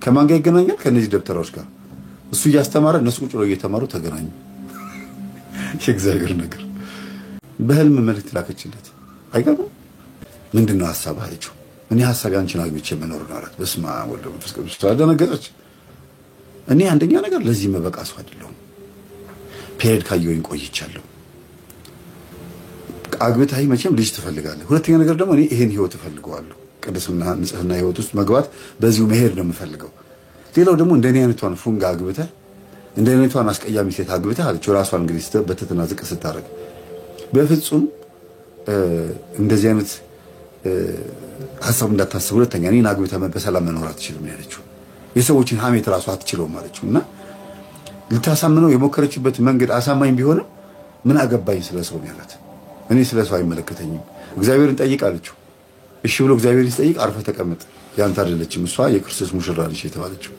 ከማን ጋር ይገናኛል? ከነዚህ ደብተራዎች ጋር እሱ እያስተማረ እነሱ ቁጭ ብለው እየተማሩ ተገናኙ። የእግዚአብሔር ነገር በህልም መልእክት ላከችለት። አይገርም? ምንድነው ሐሳብ አለችው። እኔ ሐሳብ ያንቺን አግብቼ መኖር ነው አላት። በስመ አብ ወወልድ ወመንፈስ ቅዱስ ተደነገጠች። እኔ አንደኛ ነገር ለዚህ መበቃ ሰው አይደለሁም። ፔሪድ ካየሁኝ ቆይቻለሁ። አግብተህ መቼም ልጅ ትፈልጋለህ። ሁለተኛ ነገር ደግሞ እኔ ይሄን ህይወት እፈልገዋለሁ። ቅድስና ንጽህና ህይወት ውስጥ መግባት በዚሁ መሄድ ነው የምፈልገው። ሌላው ደግሞ እንደኔ አይነቷን ፉንጋ አግብተህ እንደኔ አይነቷን አስቀያሚ ሴት አግብተህ አለችው። ራሷን እንግዲህ በትህትና ዝቅ ስታደርግ በፍጹም እንደዚህ አይነት ሐሳብ እንዳታስብ። ሁለተኛ እኔን አግብተህ በሰላም መኖር አትችልም ያለችው። የሰዎችን ሐሜት ራሱ አትችለውም ማለችው። እና ልታሳምነው የሞከረችበት መንገድ አሳማኝ ቢሆንም ምን አገባኝ ስለሰው ነው ያላት። እኔ ስለሰው አይመለከተኝም፣ እግዚአብሔርን ጠይቅ አለችው። እሺ ብሎ እግዚአብሔርን ሲጠይቅ አርፈህ ተቀመጥ፣ ያንተ አይደለችም እሷ የክርስቶስ ሙሽራ ነች የተባለችው።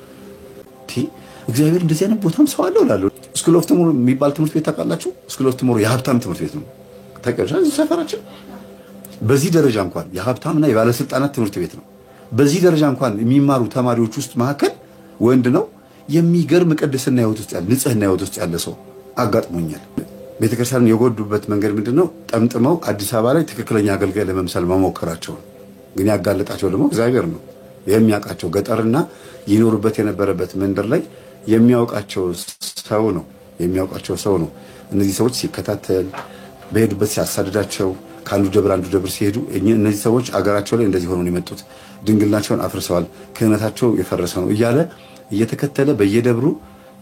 እግዚአብሔር እንደዚህ አይነት ቦታም ሰው አለው እላለሁ። ስኩል ኦፍ ቱሞሮ የሚባል ትምህርት ቤት ታውቃላችሁ? ስኩል ኦፍ ቱሞሮ የሀብታም ትምህርት ቤት ነው። ታውቃላችሁ? እዚህ ሰፈራችን በዚህ ደረጃ እንኳን የሀብታምና የባለስልጣናት ትምህርት ቤት ነው። በዚህ ደረጃ እንኳን የሚማሩ ተማሪዎች ውስጥ መካከል ወንድ ነው። የሚገርም ቅድስና ህይወት ውስጥ ያለ ንጽህና ህይወት ውስጥ ያለ ሰው አጋጥሞኛል። ቤተክርስቲያንን የጎዱበት መንገድ ምንድነው? ጠምጥመው አዲስ አበባ ላይ ትክክለኛ አገልጋይ ለመምሰል መሞከራቸው። ግን ያጋለጣቸው ደግሞ እግዚአብሔር ነው። የሚያውቃቸው ገጠርና ይኖሩበት የነበረበት መንደር ላይ የሚያውቃቸው ሰው ነው። እነዚህ ሰዎች ሲከታተል በሄዱበት ሲያሳድዳቸው ከአንዱ ደብር አንዱ ደብር ሲሄዱ እነዚህ ሰዎች አገራቸው ላይ እንደዚህ ሆነው የመጡት ድንግልናቸውን አፍርሰዋል፣ ክህነታቸው የፈረሰ ነው እያለ እየተከተለ በየደብሩ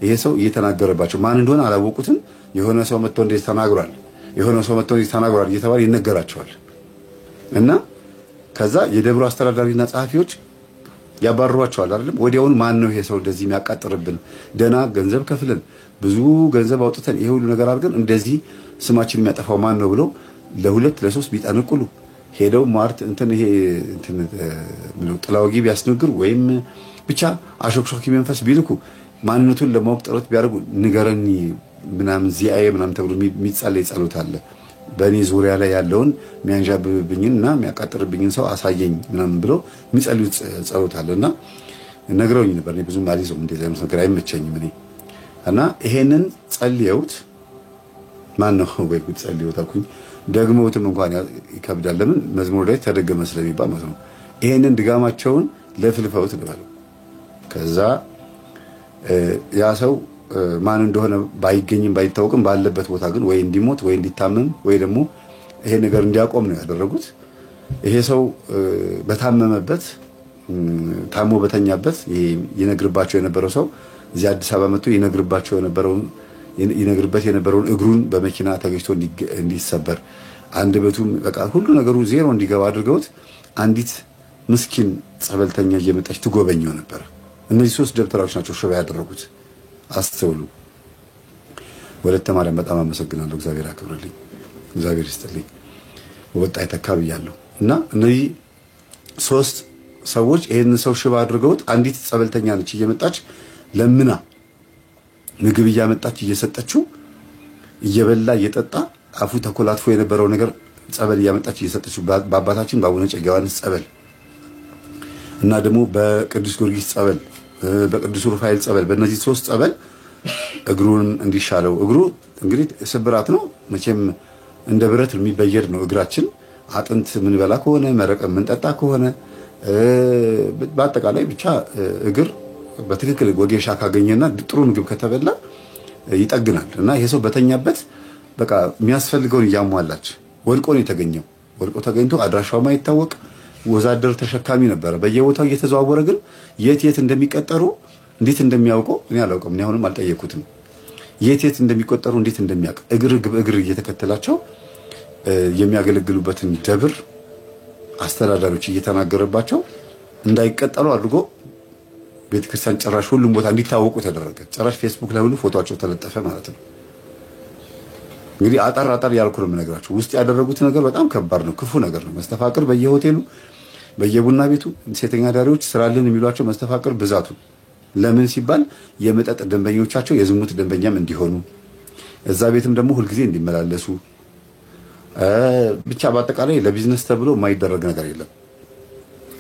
ይሄ ሰው እየተናገረባቸው ማን እንደሆነ አላወቁትም። የሆነ ሰው መጥቶ እንደዚህ ተናግሯል እየተባለ ይነገራቸዋል። እና ከዛ የደብሩ አስተዳዳሪና ጸሐፊዎች ያባርሯቸዋል አይደለም። ወዲያውኑ ማን ነው ይሄ ሰው እንደዚህ የሚያቃጥርብን? ደና ገንዘብ ከፍለን ብዙ ገንዘብ አውጥተን ይሄ ሁሉ ነገር አድርገን እንደዚህ ስማችን የሚያጠፋው ማን ነው ብለው ለሁለት ለሶስት ቢጠነቁሉ ሄደው ማርት ይሄ ጥላውጊ ቢያስነግሩ ወይም ብቻ አሾክሾኪ መንፈስ ቢልኩ ማንነቱን ለማወቅ ጥረት ቢያደርጉ ንገረኒ ምናምን ዚአዬ ምናምን ተብሎ የሚጸለይ ጸሎት አለ። በእኔ ዙሪያ ላይ ያለውን የሚያንዣብብኝና የሚያቃጥርብኝን ሰው አሳየኝ ምናምን ብሎ የሚጸልዩ ጸሎት አለና ነግረውኝ ነበር። እኔ ብዙም አልይዘውም እንደዚህ አይነት ነገር አይመቸኝም እኔ። እና ይሄንን ጸልየውት ማን ነው ወይ ጉድ ጸልየውት አልኩኝ። ደግሞትም እንኳን ይከብዳል። ለምን መዝሙር ላይ ተደገመ ስለሚባል ማለት ነው። ይሄንን ድጋማቸውን ለፍልፈውት ልበለው። ከዛ ያ ሰው ማን እንደሆነ ባይገኝም ባይታወቅም ባለበት ቦታ ግን ወይ እንዲሞት ወይ እንዲታመም ወይ ደግሞ ይሄ ነገር እንዲያቆም ነው ያደረጉት። ይሄ ሰው በታመመበት ታሞ በተኛበት ይነግርባቸው የነበረው ሰው እዚህ አዲስ አበባ መጥቶ ይነግርበት የነበረውን እግሩን በመኪና ተገጭቶ እንዲሰበር አንደበቱም በቃ ሁሉ ነገሩ ዜሮ እንዲገባ አድርገውት አንዲት ምስኪን ጸበልተኛ እየመጣች ትጎበኘው ነበር። እነዚህ ሶስት ደብተራዎች ናቸው ሽባ ያደረጉት። አስተውሉ። ወለተ ማርያም በጣም አመሰግናለሁ። እግዚአብሔር አክብርልኝ፣ እግዚአብሔር ይስጥልኝ። ወጣ ይተካብ ያለው እና እነዚህ ሶስት ሰዎች ይሄንን ሰው ሽባ አድርገውት አንዲት ጸበልተኛ ነች እየመጣች ለምና ምግብ እያመጣች እየሰጠችው እየበላ እየጠጣ አፉ ተኮላትፎ የነበረው ነገር ጸበል እያመጣች እየሰጠችው በአባታችን በአቡነ እጨጌ ዮሐንስ ጸበል እና ደግሞ በቅዱስ ጊዮርጊስ ጸበል በቅዱስ ሩፋኤል ጸበል በእነዚህ ሶስት ጸበል እግሩን እንዲሻለው እግሩ እንግዲህ ስብራት ነው መቼም እንደ ብረት የሚበየድ ነው እግራችን አጥንት ምን በላ ከሆነ መረቀ ምን ጠጣ ከሆነ በአጠቃላይ ብቻ እግር በትክክል ወጌሻ ካገኘና ጥሩ ምግብ ከተበላ ይጠግናል። እና ይሄ ሰው በተኛበት በቃ የሚያስፈልገውን ያሟላች ወልቆ ነው የተገኘው። ወልቆ ተገኝቶ አድራሻው ማይታወቅ ወዛደር ተሸካሚ ነበር። በየቦታው እየተዘዋወረ ግን የት እንደሚቀጠሩ እንዴት እንደሚያውቀው እኔ አላውቅም። እኔ አሁንም አልጠየኩትም። የት እንደሚቆጠሩ እንዴት እንደሚያውቅ እግር እየተከተላቸው የሚያገለግሉበትን ደብር አስተዳዳሪዎች እየተናገረባቸው እንዳይቀጠሉ አድርጎ ቤተክርስቲያን ጭራሽ ሁሉም ቦታ እንዲታወቁ ተደረገ። ጭራሽ ፌስቡክ ላይ ሁሉ ፎቶአቸው ተለጠፈ ማለት ነው። እንግዲህ አጣር ያልኩ ነው የምነግራችሁ። ውስጥ ያደረጉት ነገር በጣም ከባድ ነው፣ ክፉ ነገር ነው። መስተፋቅር በየሆቴሉ በየቡና ቤቱ ሴተኛ ዳሪዎች ስራልን የሚሏቸው መስተፋቅር ብዛቱ ለምን ሲባል የመጠጥ ደንበኞቻቸው የዝሙት ደንበኛም እንዲሆኑ እዛ ቤትም ደግሞ ሁልጊዜ እንዲመላለሱ ብቻ በአጠቃላይ ለቢዝነስ ተብሎ የማይደረግ ነገር የለም።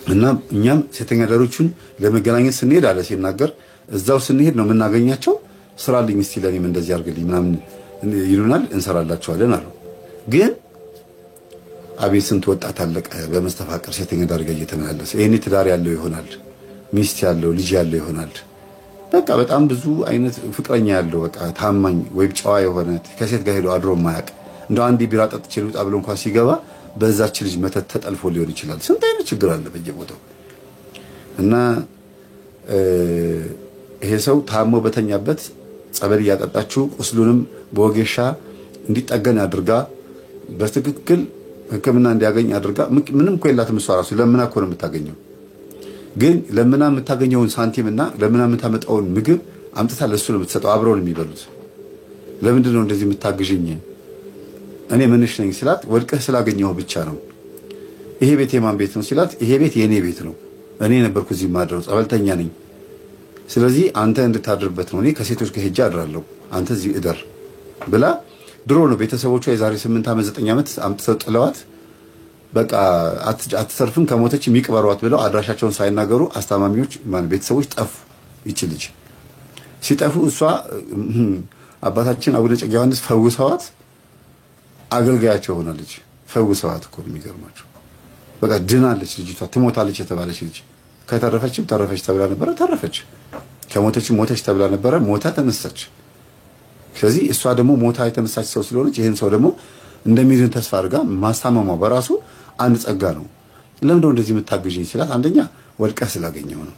እና እኛም ሴተኛ አዳሪዎቹን ለመገናኘት ስንሄድ አለ ሲናገር እዛው ስንሄድ ነው የምናገኛቸው። ስራልኝ እስቲ ለኔም እንደዚህ አድርግልኝ ምናምን ይሉናል፣ እንሰራላቸዋለን አሉ። ግን አቤት ስንት ወጣት አለቀ በመስተፋቅር ሴተኛ አዳሪ ጋር እየተመላለሰ። ይሄኔ ትዳር ያለው ይሆናል፣ ሚስት ያለው ልጅ ያለው ይሆናል። በቃ በጣም ብዙ አይነት ፍቅረኛ ያለው በቃ ታማኝ ወይ ጨዋ የሆነ ከሴት ጋር ሄዶ አድሮ ማያቅ እንደው አንዲ ቢራ ጠጥቼ ልውጣ ብሎ እንኳን ሲገባ በዛች ልጅ መተት ተጠልፎ ሊሆን ይችላል። ስንት አይነት ችግር አለ በየቦታው። እና ይሄ ሰው ታሞ በተኛበት ጸበል እያጠጣችሁ ቁስሉንም በወጌሻ እንዲጠገን አድርጋ በትክክል ሕክምና እንዲያገኝ አድርጋ ምንም እኮ የላትም እሷ ራሱ ለምና እኮ ነው የምታገኘው። ግን ለምና የምታገኘውን ሳንቲምና ለምና የምታመጣውን ምግብ አምጥታ ለሱ ነው የምትሰጠው። አብረው ነው የሚበሉት። ለምንድን ነው እንደዚህ የምታግዥኝ? እኔ ምንሽ ነኝ ሲላት ወድቀህ ስላገኘው ብቻ ነው። ይሄ ቤት የማን ቤት ነው ሲላት ይሄ ቤት የኔ ቤት ነው፣ እኔ ነበርኩ እዚህ ማድረው፣ ጸበልተኛ ነኝ። ስለዚህ አንተ እንድታድርበት ነው። እኔ ከሴቶች ጋር ሄጄ አድራለሁ፣ አንተ እዚህ እደር ብላ ድሮ ነው ቤተሰቦቿ የዛሬ 8 ዓመት 9 ዓመት አምጥተው ጥለዋት በቃ አትሰርፍም ከሞተች የሚቅበሯት ብለው አድራሻቸውን ሳይናገሩ አስተማሚዎች ማን ቤተሰቦች ጠፉ። ይቺ ልጅ ሲጠፉ እሷ አባታችን አቡነ ጽጌ ዮሐንስ ፈውሰዋት አገልጋያቸው ሆናለች። ፈውሰዋት እኮ የሚገርማቸው በቃ ድናለች ልጅቷ። ትሞታለች የተባለች ልጅ ከተረፈችም ተረፈች ተብላ ነበረ፣ ተረፈች። ከሞተችም ሞተች ተብላ ነበረ፣ ሞታ ተነሳች። ስለዚህ እሷ ደግሞ ሞታ የተነሳች ሰው ስለሆነች ይሄን ሰው ደግሞ እንደሚድን ተስፋ አድርጋ ማስታመሟ በራሱ አንድ ጸጋ ነው። ለምንድነው እንደዚህ የምታግዥኝ ሲላት አንደኛ ወድቀህ ስላገኘው ነው።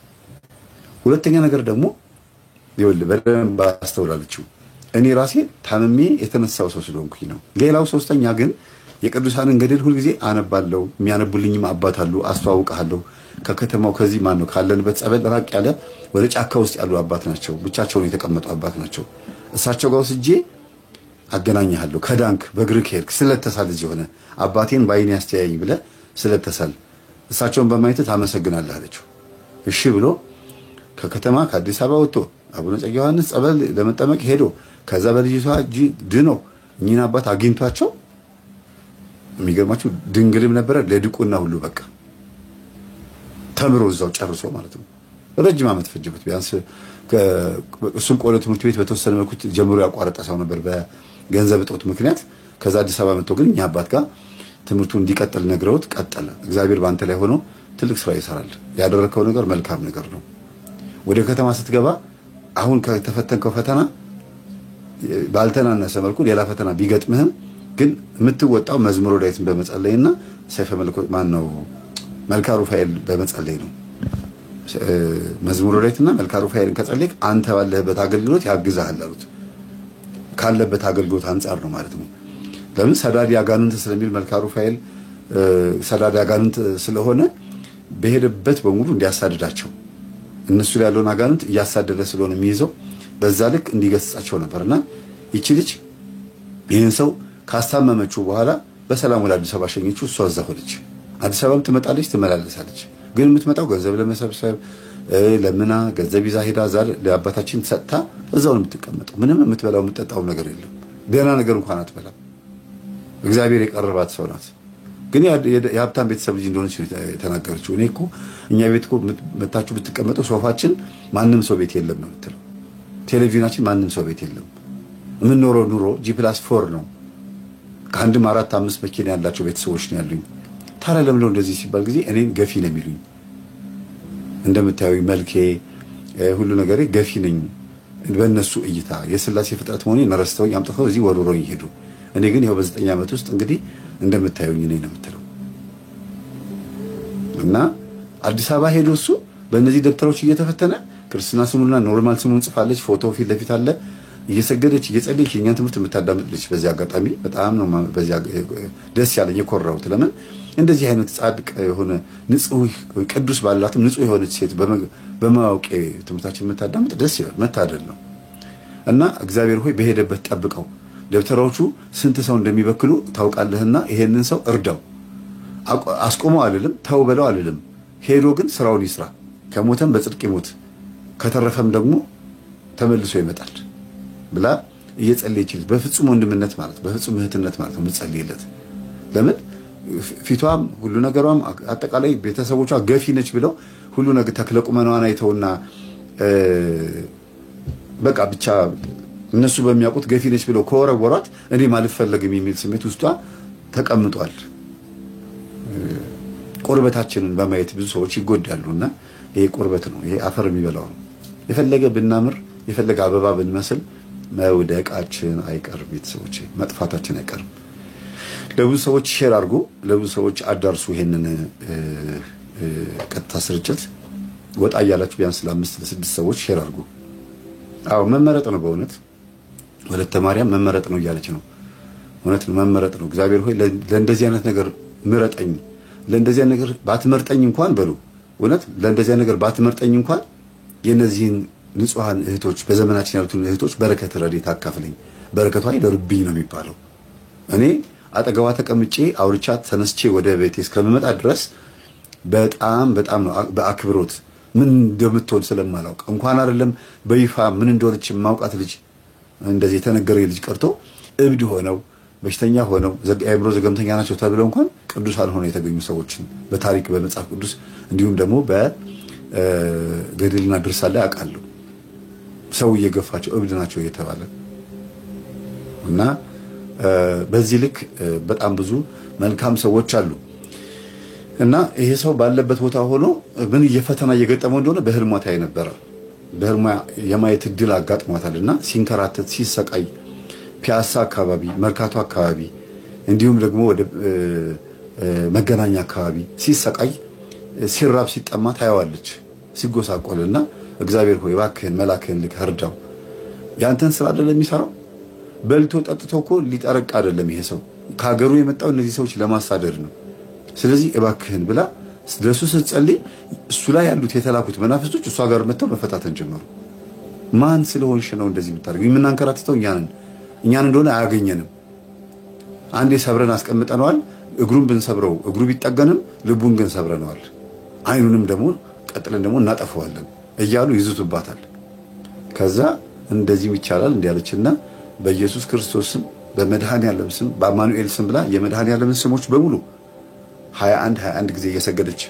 ሁለተኛ ነገር ደግሞ ይወል በደንብ አስተውላለችው እኔ ራሴ ታመሜ የተነሳው ሰው ስለሆንኩኝ ነው። ሌላው ሶስተኛ ግን የቅዱሳንን ገድል ሁሉ ጊዜ አነባለሁ። የሚያነቡልኝም አባት አሉ፣ አስተዋውቃለሁ። ከከተማው ከዚህ ማን ነው ካለንበት ጸበል ራቅ ያለ ወደ ጫካ ውስጥ ያሉ አባት ናቸው። ብቻቸውን የተቀመጡ አባት ናቸው። እሳቸው ጋር ወስጄ አገናኛለሁ። ከዳንክ በእግርህ ሄድክ ስለተሳል ልጅ ሆነ አባቴን ባይኔ ያስተያይ ብለህ ስለተሳል እሳቸውን በማየት ታመሰግናለህ አለችው። እሺ ብሎ ከከተማ ከአዲስ አበባ ወጥቶ አቡነ ጽጌ ዮሐንስ ጸበል ለመጠመቅ ሄዶ ከዛ በልጅቷ እጅ ድኖ እኚህን አባት አግኝቷቸው የሚገርማችሁ ድንግልም ነበረ ለድቁና ሁሉ በቃ ተምሮ እዛው ጨርሶ ማለት ነው። ረጅም ዓመት ፈጀበት። ቢያንስ እሱም ቆሎ ትምህርት ቤት በተወሰነ መልኩ ጀምሮ ያቋረጠ ሰው ነበር በገንዘብ እጦት ምክንያት። ከዛ አዲስ አበባ መጥቶ ግን እኛ አባት ጋር ትምህርቱን እንዲቀጥል ነግረውት ቀጠለ። እግዚአብሔር ባንተ ላይ ሆኖ ትልቅ ስራ ይሰራል። ያደረከው ነገር መልካም ነገር ነው። ወደ ከተማ ስትገባ አሁን ከተፈተንከው ፈተና ባልተናነሰ መልኩ ሌላ ፈተና ቢገጥምህም ግን የምትወጣው መዝሙረ ዳዊትን በመጸለይና ሰይፈ መለኮት ማን ነው መልካ ሩፋኤል በመጸለይ ነው። መዝሙረ ዳዊትና መልካ ሩፋኤልን ከጸለይክ አንተ ባለህበት አገልግሎት ያግዛል አሉት። ካለበት አገልግሎት አንጻር ነው ማለት ነው። ለምን ሰዳዲ አጋንንት ስለሚል መልካ ሩፋኤል ሰዳዲ አጋንንት ስለሆነ በሄደበት በሙሉ እንዲያሳድዳቸው እነሱ ላይ ያለውን አጋንንት እያሳደደ ስለሆነ የሚይዘው በዛ ልክ እንዲገስጻቸው ነበርና ይቺ ልጅ ይህን ሰው ካስታመመችው በኋላ በሰላም ወደ አዲስ አበባ ሸኘችው። እሷ እዛ ሆነች። አዲስ አበባም ትመጣለች ትመላለሳለች። ግን የምትመጣው ገንዘብ ለመሰብሰብ ለምና ገንዘብ ይዛ ሄዳ ዛሬ ለአባታችን ሰጥታ እዛው ነው የምትቀመጠው። ምንም የምትበላው የምትጠጣው ነገር የለም። ደህና ነገር እንኳን አትበላም። እግዚአብሔር የቀረባት ሰው ናት። ግን የሀብታም ቤተሰብ ልጅ እንደሆነች የተናገረችው። እኔ እኮ እኛ ቤት እኮ መታችሁ ብትቀመጡ ሶፋችን ማንም ሰው ቤት የለም ነው የምትለው። ቴሌቪዥናችን ማንም ሰው ቤት የለም። የምንኖረው ኑሮ G+4 ነው። ከአንድም 4 5 መኪና ያላቸው ቤተሰቦች ነው ያሉኝ። ታዲያ ለምን ነው እንደዚህ ሲባል ጊዜ እኔን ገፊ ነው የሚሉኝ። እንደምታዩኝ መልኬ ሁሉ ነገሬ ገፊ ነኝ በእነሱ እይታ። የሥላሴ ፍጥረት መሆኔን ረስተውኝ አምጥተው እዚህ ወርውረውኝ ሄዱ። እኔ ግን ይኸው በ9 ዓመት ውስጥ እንግዲህ እንደምታዩኝ ነኝ ነው የምትለው። እና አዲስ አበባ ሄዶ እሱ በእነዚህ ደብተሮች እየተፈተነ ክርስትና ስሙና ኖርማል ስሙን ጽፋለች። ፎቶ ፊት ለፊት አለ። እየሰገደች እየጸለየች የኛን ትምህርት የምታዳምጥ ልጅ። በዚህ አጋጣሚ በጣም ነው በዚህ ደስ ያለኝ የኮራሁት። ለምን እንደዚህ አይነት ጻድቅ የሆነ ንጹህ ቅዱስ ባላትም ንጹህ የሆነች ሴት በማወቄ ትምህርታችን የምታዳምጥ ደስ ይላል። መታደል ነው። እና እግዚአብሔር ሆይ በሄደበት ጠብቀው። ደብተራዎቹ ስንት ሰው እንደሚበክሉ ታውቃለህና ይሄንን ሰው እርዳው። አስቆመው አልልም፣ ተው በለው አልልም። ሄዶ ግን ስራውን ይስራ። ከሞተም በጽድቅ ይሞት፣ ከተረፈም ደግሞ ተመልሶ ይመጣል ብላ እየጸለየች በፍጹም ወንድምነት ማለት በፍጹም እህትነት ማለት ነው የምትጸልይለት። ለምን ፊቷም ሁሉ ነገሯም አጠቃላይ ቤተሰቦቿ ገፊ ነች ብለው ሁሉ ነገር ተክለቁመናዋን አይተውና በቃ ብቻ እነሱ በሚያውቁት ገፊ ነች ብለው ከወረወሯት እኔ ማልፈልግም የሚል ስሜት ውስጧ ተቀምጧል። ቁርበታችንን በማየት ብዙ ሰዎች ይጎዳሉና ይሄ ቁርበት ነው። ይሄ አፈር የሚበላው ነው። የፈለገ ብናምር የፈለገ አበባ ብንመስል መውደቃችን አይቀርም። ቤተሰቦቼ መጥፋታችን አይቀርም። ለብዙ ሰዎች ሼር አድርጉ፣ ለብዙ ሰዎች አዳርሱ። ይሄንን ቀጥታ ስርጭት ወጣ ያላችሁ ቢያንስ ለ5 ለ6 ሰዎች ሼር አድርጉ። አዎ መመረጥ ነው። በእውነት ወለተ ማርያም መመረጥ ነው እያለች ነው። እውነት መመረጥ ነው። እግዚአብሔር ሆይ ለእንደዚህ አይነት ነገር ምረጠኝ፣ ለእንደዚህ አይነት ነገር ባትመርጠኝ እንኳን በሉ እውነት ለእንደዚህ አይነት ነገር ባትመርጠኝ እንኳን የነዚህን ንጹሃን እህቶች በዘመናችን ያሉትን እህቶች በረከት ረድኤት አካፍለኝ፣ በረከቷ ይደርብኝ ነው የሚባለው። እኔ አጠገቧ ተቀምጬ አውርቻት ተነስቼ ወደ ቤቴ እስከምመጣ ድረስ በጣም ነው በአክብሮት ምን እንደምትሆን ስለማላውቅ እንኳን አይደለም በይፋ ምን እንደሆነች ማውቃት ልጅ እንደዚህ የተነገረ ልጅ ቀርቶ እብድ ሆነው በሽተኛ ሆነው አእምሮ ዘገምተኛ ናቸው ተብለው እንኳን ቅዱሳን ሆነው የተገኙ ሰዎችን በታሪክ በመጽሐፍ ቅዱስ እንዲሁም ደግሞ በገድልና ድርሳን ላይ አውቃለሁ። ሰው እየገፋቸው እብድ ናቸው እየተባለ እና በዚህ ልክ በጣም ብዙ መልካም ሰዎች አሉ። እና ይሄ ሰው ባለበት ቦታ ሆኖ ምን እየፈተና እየገጠመው እንደሆነ በህልሟ ታይ ነበር። በህልሟ የማየት እድል አጋጥሟታልና ሲንከራተት ሲሰቃይ ፒያሳ አካባቢ መርካቶ አካባቢ እንዲሁም ደግሞ ወደ መገናኛ አካባቢ ሲሰቃይ ሲራብ ሲጠማ ታያዋለች ሲጎሳቆልና እግዚአብሔር ሆይ እባክህን መላክህን ልክ እርዳው። ያንተን ስራ አይደለም የሚሰራው በልቶ ጠጥቶ እኮ ሊጠረቅ አይደለም ይሄ ሰው ከሀገሩ የመጣው እነዚህ ሰዎች ለማሳደድ ነው። ስለዚህ እባክህን ብላ ለሱ ስትጸልይ እሱ ላይ ያሉት የተላኩት መናፍስቶች እሷ ጋር መጥተው መፈታተን ጀመሩ። ማን ስለሆንሽ ነው እንደዚህ የምታደርጊው? የምናንከራተተው እኛን እንደሆነ አያገኘንም። አንዴ ሰብረን አስቀምጠነዋል። እግሩን ብንሰብረው እግሩ ቢጠገንም ልቡን ግን ሰብረነዋል። አይኑንም ደግሞ ቀጥለን ደግሞ እናጠፋዋለን እያሉ ይዙቱባታል። ከዛ እንደዚህም ይቻላል እንዲያለችና በኢየሱስ ክርስቶስ ስም በመድኃኔዓለም ስም በአማኑኤል ስም ብላ የመድኃኔዓለም ስሞች በሙሉ 21 ጊዜ እየሰገደች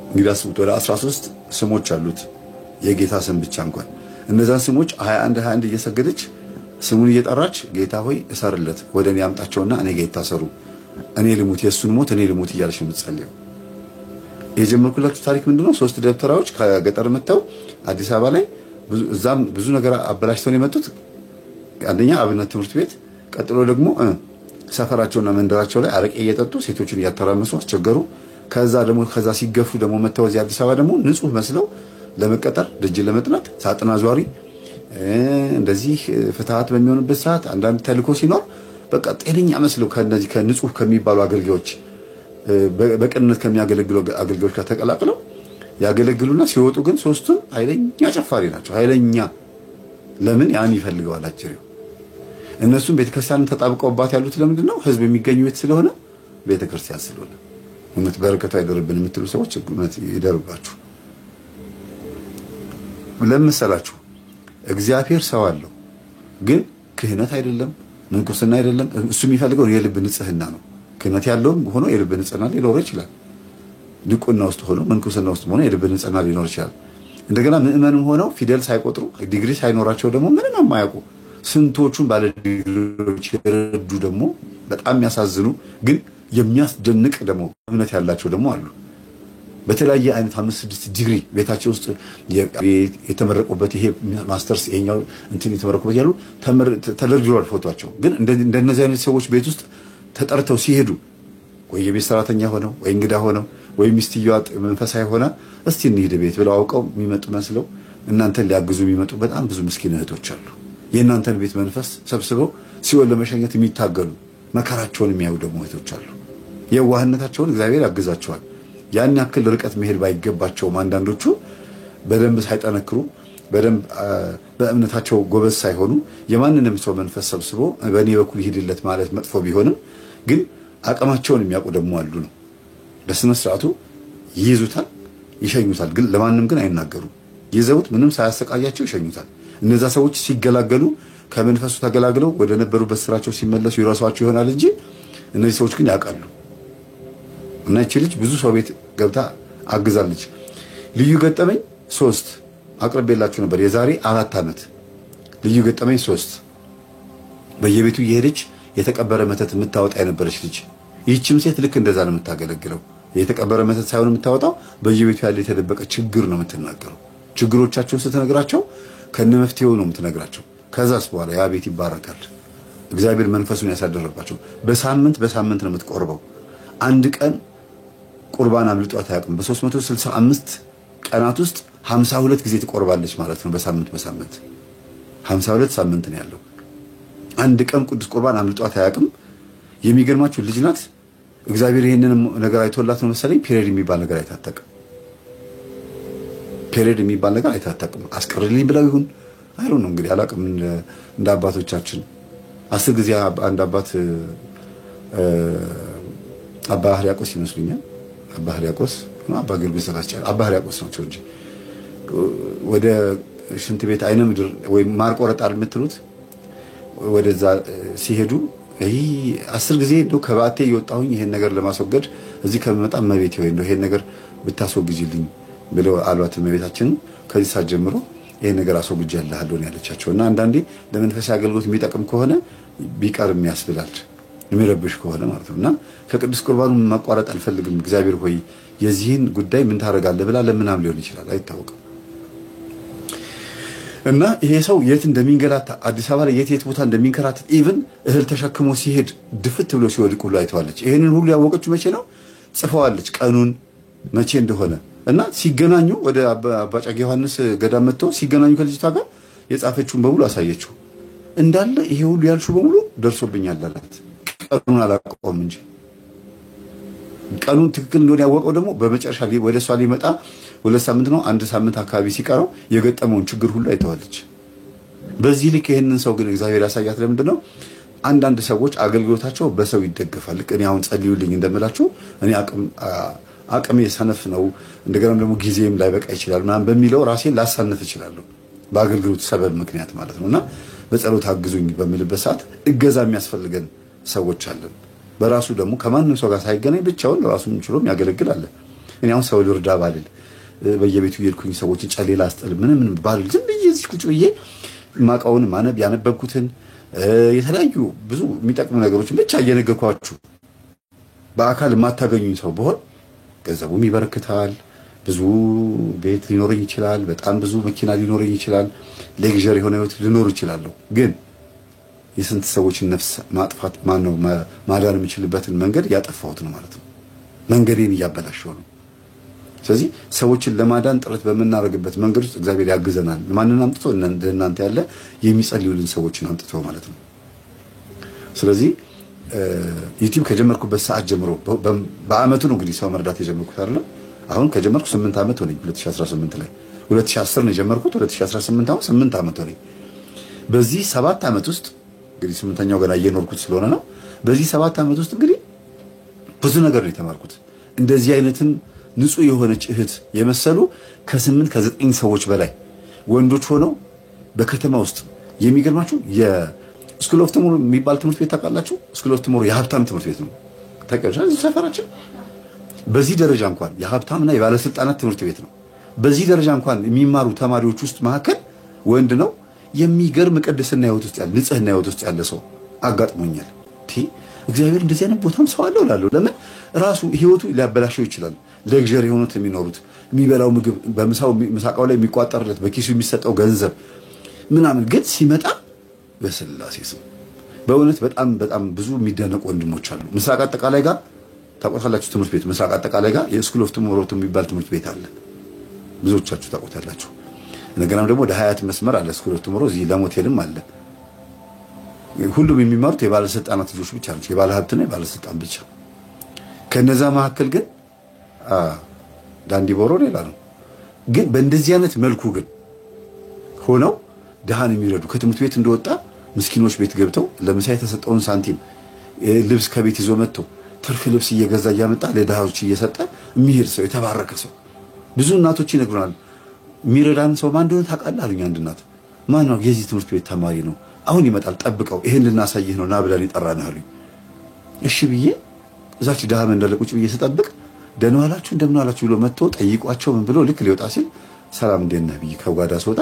እንግዲህ አስቡት ወደ 13 ስሞች አሉት የጌታ ስም ብቻ እንኳን እነዛን ስሞች 21 እየሰገደች ስሙን እየጠራች ጌታ ሆይ እሰርለት ወደ እኔ አምጣቸውና እኔ ጋር ይታሰሩ እኔ ልሙት የሱን ሞት እኔ ልሙት እያለች የምትጸልየው። የጀመርኩላችሁ ታሪክ ምንድነው? 3 ደብተራዎች ከገጠር መጥተው አዲስ አበባ ላይ ብዙ ነገር አበላሽተው ነው የመጡት። አንደኛ አብነት ትምህርት ቤት፣ ቀጥሎ ደግሞ ሰፈራቸውና መንደራቸው ላይ አረቄ እየጠጡ ሴቶችን እያተራመሱ አስቸገሩ። ከዛ ሲገፉ ደግሞ መተው እዚህ አዲስ አበባ ደግሞ ንጹህ መስለው ለመቀጠር ደጅ ለመጥናት ሳጥና ዟሪ እንደዚህ ፍትሃት በሚሆንበት ሰዓት አንዳንድ ተልኮ ሲኖር በቃ ጤነኛ መስለው ከነዚህ ከንጹህ ከሚባሉ አገልጋዮች በቅንነት ከሚያገለግሉ አገልጋዮች ጋር ተቀላቅለው ያገለግሉና ሲወጡ ግን ሶስቱም ኃይለኛ ጨፋሪ ናቸው። ኃይለኛ ለምን ያን ይፈልገዋል አጭሪው። እነሱም ቤተክርስቲያንን ተጣብቀውባት ያሉት ለምንድን ነው? ህዝብ የሚገኙ ቤት ስለሆነ ቤተክርስቲያን ስለሆነ። እውነት በረከቱ አይደርብን የምትሉ ሰዎች እውነት ይደርባችሁ። ለምሳላችሁ እግዚአብሔር ሰው አለው፣ ግን ክህነት አይደለም ምንኩስና አይደለም። እሱ የሚፈልገው የልብ ንጽህና ነው። ክህነት ያለውም ሆኖ የልብ ንጽህና ሊኖር ይችላል። ድቁና ውስጥ ሆኖ ምንኩስና ውስጥ ሆኖ የልብ ንጽህና ሊኖር ይችላል። እንደገና ምእመንም ሆነው ፊደል ሳይቆጥሩ ዲግሪ ሳይኖራቸው ደግሞ ምንም የማያውቁ ስንቶቹን ባለ ዲግሪዎች የረዱ ደግሞ በጣም የሚያሳዝኑ ግን የሚያስደንቅ ደግሞ እምነት ያላቸው ደግሞ አሉ። በተለያየ አይነት 5-6 ዲግሪ ቤታቸው ውስጥ የተመረቁበት ይሄ ማስተርስ ይሄኛው እንትን የተመረቁበት ያሉ ተደርድሯል ፎቶአቸው። ግን እንደነዚህ አይነት ሰዎች ቤት ውስጥ ተጠርተው ሲሄዱ ወይ የቤት ሰራተኛ ሆነው ወይ እንግዳ ሆነው ወይ ሚስትየዋ መንፈሳዊ ሆና እስቲ እንሂድ ቤት ብለው አውቀው የሚመጡ መስለው እናንተን ሊያግዙ የሚመጡ በጣም ብዙ ምስኪን እህቶች አሉ። የእናንተን ቤት መንፈስ ሰብስበው ሲኦል ለመሸኘት የሚታገሉ መከራቸውን የሚያዩ ደግሞ እህቶች አሉ። የዋህነታቸውን እግዚአብሔር ያግዛቸዋል። ያን ያክል ርቀት መሄድ ባይገባቸውም አንዳንዶቹ በደንብ ሳይጠነክሩ በደንብ በእምነታቸው ጎበዝ ሳይሆኑ የማንንም ሰው መንፈስ ሰብስቦ በእኔ በኩል ይሄድለት ማለት መጥፎ ቢሆንም ግን አቅማቸውን የሚያውቁ ደግሞ አሉ ነው። በስነ ስርዓቱ ይይዙታል፣ ይሸኙታል። ግን ለማንም ግን አይናገሩም። ይዘውት ምንም ሳያሰቃያቸው ይሸኙታል። እነዛ ሰዎች ሲገላገሉ ከመንፈሱ ተገላግለው ወደ ነበሩበት ስራቸው ሲመለሱ ይረሷቸው ይሆናል እንጂ እነዚህ ሰዎች ግን ያውቃሉ። እና እቺ ልጅ ብዙ ሰው ቤት ገብታ አግዛለች። ልዩ ገጠመኝ 3 አቅርቤላችሁ ነበር የዛሬ 4 ዓመት። ልዩ ገጠመኝ 3 በየቤቱ እየሄደች የተቀበረ መተት የምታወጣ የነበረች ልጅ። ይህችም ሴት ልክ እንደዛ ነው የምታገለግለው። የተቀበረ መተት ሳይሆን የምታወጣው በየቤቱ ያለ የተደበቀ ችግር ነው የምትናገረው። ችግሮቻቸውን ስትነግራቸው ከነመፍትሄው ነው የምትነግራቸው። ከዛስ በኋላ ያ ቤት ይባረካል። እግዚአብሔር መንፈሱን ያሳደረባቸው። በሳምንት ነው የምትቆርበው። አንድ ቀን ቁርባን አምልጧት አያውቅም። በ365 ቀናት ውስጥ 52 ጊዜ ትቆርባለች ማለት ነው። በሳምንት 52 ሳምንት ነው ያለው። አንድ ቀን ቅዱስ ቁርባን አምልጧት አያውቅም። የሚገርማችሁ ልጅ ናት። እግዚአብሔር ይሄንን ነገር አይቶላት ነው መሰለኝ ፔሪድ የሚባል ነገር አይታጠቅም። ፔሪድ የሚባል ነገር አይታጠቅም። አስቀርልኝ ብለው ይሁን አይሉን ነው እንግዲህ አላውቅም። እንደ አባቶቻችን 10 ጊዜ አንድ አባት አባ ሕርያቆስ ይመስሉኛል። አባ ሕርያቆስ ነው አባ ጊዮርጊስ ተላስቻለ አባ ሕርያቆስ ናቸው እንጂ ወደ ሽንት ቤት አይነ ምድር ወይ ማርቆረጣል የምትሉት ወደዛ ሲሄዱ 10 ጊዜ እንደው ከባቴ እየወጣሁኝ ይሄን ነገር ለማስወገድ እዚህ ከመጣ መቤት ወይ እንደው ይሄን ነገር ብታስወግጂልኝ ብለው አሏት። መቤታችን ከዚህ ሰዓት ጀምሮ ይሄን ነገር አስወግጃለሁ ነው ያለቻቸውና አንዳንዴ ለመንፈሳዊ አገልግሎት የሚጠቅም ከሆነ ቢቀርም ያስብላል የሚረብሽ ከሆነ ማለት ነውና ከቅዱስ ቁርባኑ ማቋረጥ አልፈልግም እግዚአብሔር ሆይ የዚህን ጉዳይ ምን ታረጋለህ ብላ ለምናም ሊሆን ይችላል አይታወቅም። እና ይሄ ሰው የት እንደሚንገላታ አዲስ አበባ ላይ የት ቦታ እንደሚንከራተት ኢቭን እህል ተሸክሞ ሲሄድ ድፍት ብሎ ሲወድቅ ሁሉ አይተዋለች። ይሄንን ሁሉ ያወቀችው መቼ ነው? ጽፈዋለች ቀኑን መቼ እንደሆነ እና ሲገናኙ ወደ አባ ጨጌ ዮሐንስ ገዳም መጥቶ ሲገናኙ ከልጅቷ ጋር የጻፈችውን በሙሉ አሳየችው። እንዳለ ይሄ ሁሉ ያልሽው በሙሉ ደርሶብኛል አላት። ቀኑን አላቆም እንጂ ቀኑን ትክክል እንደሆነ ያወቀው ደግሞ በመጨረሻ ወደ እሷ ሊመጣ 2 ሳምንት ነው 1 ሳምንት አካባቢ ሲቀረው የገጠመውን ችግር ሁሉ አይተዋለች። በዚህ ልክ ይሄንን ሰው ግን እግዚአብሔር ያሳያት ለምንድን ነው? አንዳንድ ሰዎች አገልግሎታቸው በሰው ይደገፋል። እኔ አሁን ጸልዩልኝ እንደምላችሁ እኔ አቅሜ ሰነፍ ነው እንደገና ደግሞ ጊዜም ላይበቃ ይችላል ምናምን በሚለው ራሴን ላሳነፍ እችላለሁ በአገልግሎት ሰበብ ምክንያት ማለት ነውና በጸሎት አግዙኝ በሚልበት ሰዓት እገዛ የሚያስፈልገን ሰዎች አለን። በራሱ ደግሞ ከማንም ሰው ጋር ሳይገናኝ ብቻውን ራሱን ችሎም ያገለግላል። እኔ አሁን ሰው ልርዳ ባልል በየቤቱ ይልኩኝ ሰዎች ጨሌላ አስጠል ምን ባል ዝም ብዬ እዚህ ቁጭ ብዬ ማቃውን ማነብ ያነበብኩትን የተለያዩ ብዙ የሚጠቅሙ ነገሮችን ብቻ እየነገርኳችሁ በአካል የማታገኙኝ ሰው በሆን ገንዘቡም ይበረክታል። ብዙ ቤት ሊኖረኝ ይችላል። በጣም ብዙ መኪና ሊኖረኝ ይችላል። ሌክዠሪ የሆነ ህይወት ሊኖር ይችላል። ግን የስንት ሰዎችን ነፍስ ማጥፋት ማዳን የሚችልበትን መንገድ ያጠፋሁት ነው ማለት ነው። መንገዴን እያበላሸው ነው። ስለዚህ ሰዎችን ለማዳን ጥረት በመናረግበት መንገድ ውስጥ እግዚአብሔር ያግዘናል። ማንንም አምጥቶ እናንተ ያለ የሚጸልዩልን ሰዎችን አምጥቶ ማለት ነው። ስለዚህ ዩቲዩብ ከጀመርኩበት ሰዓት ጀምሮ በአመቱ ነው እንግዲህ ሰው መርዳት የጀመርኩት አይደል? አሁን ከጀመርኩ 8 ዓመት ሆነኝ። 2018 ላይ 2010 ነው የጀመርኩት። 2018 አሁን 8 ዓመት ሆነኝ። በዚህ 7 ዓመት ውስጥ እንግዲህ 8ኛው ገና እየኖርኩት ስለሆነ ነው። በዚህ 7 ዓመት ውስጥ እንግዲህ ብዙ ነገር ነው የተማርኩት። እንደዚህ አይነትን ንጹህ የሆነች እህት የመሰሉ ከ8 ከ9 ሰዎች በላይ ወንዶች ሆነው በከተማ ውስጥ የሚገርማችሁ የስኩል ኦፍ ቱሞሮ የሚባል ትምህርት ቤት ታውቃላችሁ? ስኩል ኦፍ ቱሞሮ የሀብታም ትምህርት ቤት ነው። ታውቃላችሁ? ሰፈራችን በዚህ ደረጃ እንኳን የሀብታምና የባለስልጣናት ትምህርት ቤት ነው። በዚህ ደረጃ እንኳን የሚማሩ ተማሪዎች ውስጥ መካከል ወንድ ነው። የሚገርም ቅድስና ህይወት ውስጥ ያለ ንጽህና ህይወት ውስጥ ያለ ሰው አጋጥሞኛል። እግዚአብሔር እንደዚህ አይነት ቦታም ሰው አለው እላለሁ። ለምን ራሱ ህይወቱ ሊያበላሸው ይችላል። ለግዠሪ ሆኖት የሚኖሩት የሚበላው ምግብ በምሳቃው ላይ የሚቋጠርለት በኪሱ የሚሰጠው ገንዘብ ምናምን ግን ሲመጣ በስላሴ ስም በእውነት በጣም በጣም ብዙ የሚደነቁ ወንድሞች አሉ። ምስራቅ አጠቃላይ ጋር ታውቁታላችሁ ትምህርት ቤት ምስራቅ አጠቃላይ ጋር የስኩል ኦፍ ቱሞሮ የሚባል ትምህርት ቤት አለ። ብዙዎቻችሁ ታውቁታላችሁ። እንደገናም ደግሞ ወደ ሀያት መስመር አለ ስኩል ኦፍ ቱሞሮ። እዚህ ለሞቴልም አለ። ሁሉም የሚማሩት የባለስልጣናት ልጆች ብቻ ናቸው። የባለ ሀብትና የባለስልጣን ብቻ። ከነዛ መካከል ግን ዳንዲ ቦሮ ሌላ ነው። ግን በእንደዚህ አይነት መልኩ ግን ሆነው ድሃን የሚረዱ ከትምህርት ቤት እንደወጣ ምስኪኖች ቤት ገብተው ለምሳ የተሰጠውን ሳንቲም ልብስ ከቤት ይዞ መጥቶ ትርፍ ልብስ እየገዛ እያመጣ ለድሃዎች እየሰጠ የሚሄድ ሰው የተባረከ ሰው። ብዙ እናቶች ይነግሩናል። የሚረዳን ሰው ማን እንደሆነ ታውቃለህ አሉኝ። አንድ እናት ማን ነው? የዚህ ትምህርት ቤት ተማሪ ነው። አሁን ይመጣል ጠብቀው ይሄን ልናሳይህ ነው ና ብለን ይጠራናል አሉኝ። እሺ ብዬ እዛች ድሃ መንደር ቁጭ ብዬ ስጠብቅ ደህና ዋላችሁ እንደምን ዋላችሁ ብሎ መጥቶ ጠይቋቸው ምን ብሎ ልክ ሊወጣ ሲል ሰላም እንዴት ነህ ብዬ ከጓዳ ስወጣ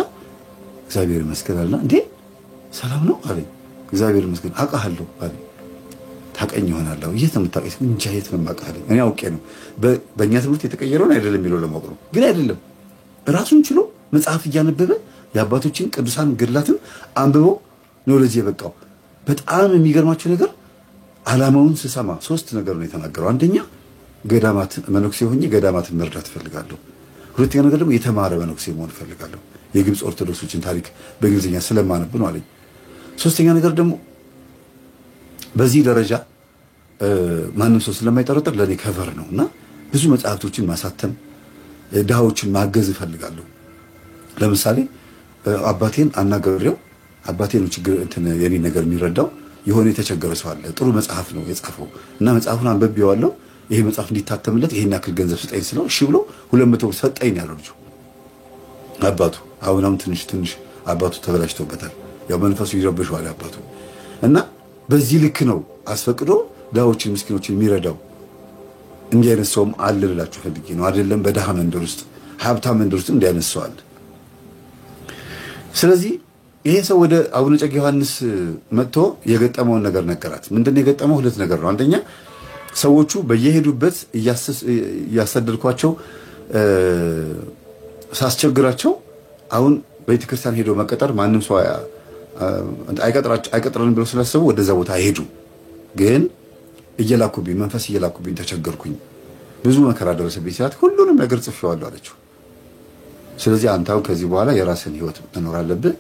እግዚአብሔር ይመስገን አለና እንዴ ሰላም ነው አለኝ። እግዚአብሔር ይመስገን አውቃለሁ አለኝ። ታቀኝ ይሆናል የት ነው የምታውቀኝ? እንጃ የት ነው የማውቃለኝ? እኔ አውቄ ነው በእኛ ትምህርት የተቀየረውን አይደለም የሚለው ለማወቅ ነው። ግን አይደለም ራሱን ችሎ መጽሐፍ እያነበበ የአባቶችን ቅዱሳን ገድላትን አንብቦ ነው ለዚህ የበቃው። በጣም የሚገርማቸው ነገር ዓላማውን ስሰማ 3 ነገር ነው የተናገረው። አንደኛ ገዳማት መነኩሴ ሆኜ ገዳማትን መርዳት እፈልጋለሁ። ሁለተኛ ነገር ደግሞ የተማረ መነኩሴ መሆን እፈልጋለሁ። የግብፅ ኦርቶዶክሶችን ታሪክ በእንግሊዝኛ ስለማነብ ነው አለኝ። ሶስተኛ ነገር ደግሞ በዚህ ደረጃ ማንም ሰው ስለማይጠረጥር ለኔ ከቨር ነውና ብዙ መጽሐፍቶችን ማሳተም ድሃዎችን ማገዝ እፈልጋለሁ። ለምሳሌ አባቴን አናገሬው አባቴ ነው ችግር እንትን የኔ ነገር የሚረዳው የሆነ የተቸገረ ሰው አለ። ጥሩ መጽሐፍ ነው የጻፈው እና መጽሐፉን አንብቤዋለሁ። ይሄ መጽሐፍ እንዲታተምለት ይሄን ያክል ገንዘብ ስጠኝ ስለው እሺ ብሎ 200 ብር ሰጠኝ ያለው ልጁ አባቱ። አሁን ትንሽ አባቱ ተበላሽቶበታል። ያው መንፈሱ ይረብሸዋል አባቱ እና በዚህ ልክ ነው አስፈቅዶ ድሃዎችን ምስኪኖችን የሚረዳው። እንዲህ አይነት ሰውም አለ ልላችሁ ፈልጌ ነው። አይደለም በድሃ መንደር ውስጥ ሀብታም መንደር ውስጥ እንዲህ አይነት ሰው አለ። ስለዚህ ይሄ ሰው ወደ አቡነ እጨጌ ዮሐንስ መጥቶ የገጠመውን ነገር ነገራት። ምንድነው የገጠመው? 2 ነገር ነው። አንደኛ ሰዎቹ በየሄዱበት እያሰደድኳቸው ሳስቸግራቸው አሁን ቤተክርስቲያን ሄዶ መቀጠር ማንም ሰው አይቀጥረንም ብለው ስላሰቡ ወደዛ ቦታ አይሄዱ። ግን እየላኩብኝ መንፈስ እየላኩብኝ ተቸገርኩኝ፣ ብዙ መከራ ደረሰብኝ ሲላት ሁሉንም ነገር ጽፌዋለሁ አለችው። ስለዚህ አንተ አሁን ከዚህ በኋላ የራስን ህይወት መኖር አለብህ።